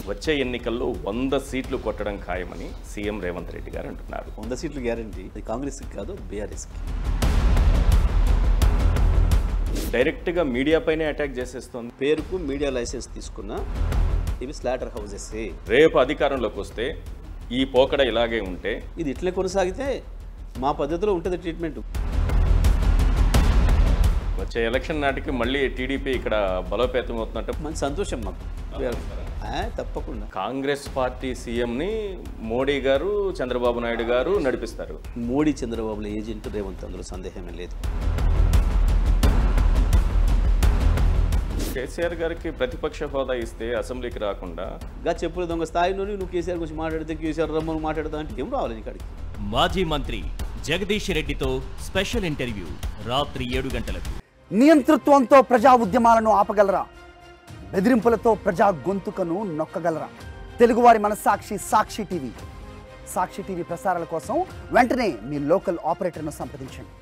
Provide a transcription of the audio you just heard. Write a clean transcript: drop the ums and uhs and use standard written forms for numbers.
వచ్చే ఎన్నికల్లో 100 సీట్లు కొట్టడం ఖాయమని సీఎం రేవంత్ రెడ్డి గారు అంటున్నారు. 100 సీట్లు గ్యారంటీ. అది కాంగ్రెస్కి కాదు, బీఆర్ఎస్కి. డైరెక్ట్గా మీడియా పైనే అటాక్ చేసేస్తుంది. పేరుకు మీడియా లైసెన్స్ తీసుకున్న ఇవి స్లాటర్ హౌజెస్. రేపు అధికారంలోకి వస్తే ఈ పోకడ ఇలాగే ఉంటే ఇది ఇట్లే కొనసాగితే మా పద్ధతిలో ఉంటుంది ట్రీట్మెంట్. వచ్చే ఎలక్షన్ నాటికి మళ్ళీ టీడీపీ ఇక్కడ బలోపేతం అవుతున్నట్టు మంచి సంతోషం మాకు. తప్పకుండా కాంగ్రెస్ పార్టీ సీఎంని మోడీ గారు, చంద్రబాబు నాయుడు గారు నడిపిస్తారు. మోడీ చంద్రబాబుల ఏజెంట్ రేవంత్, అందులో సందేహమే లేదు. కేసీఆర్ గారికి ప్రతిపక్ష హోదా ఇస్తే అసెంబ్లీకి రాకుండా చెప్పుల దొంగ స్థాయిలోని నువ్వు కేసీఆర్ గురించి మాట్లాడితే కేసీఆర్ రమ్మను మాట్లాడతా అంటే ఏం రావాలి ఇక్కడికి. మాజీ మంత్రి జగదీష్ రెడ్డితో స్పెషల్ ఇంటర్వ్యూ రాత్రి 7 గంటలకు. నియంతృత్వంతో ప్రజా ఉద్యమాలను ఆపగలరా? బెదిరింపులతో ప్రజా గొంతుకను నొక్కగలరా? తెలుగువారి మనస్సాక్షి సాక్షి టీవీ ప్రసారాల కోసం వెంటనే మీ లోకల్ ఆపరేటర్ను సంప్రదించండి.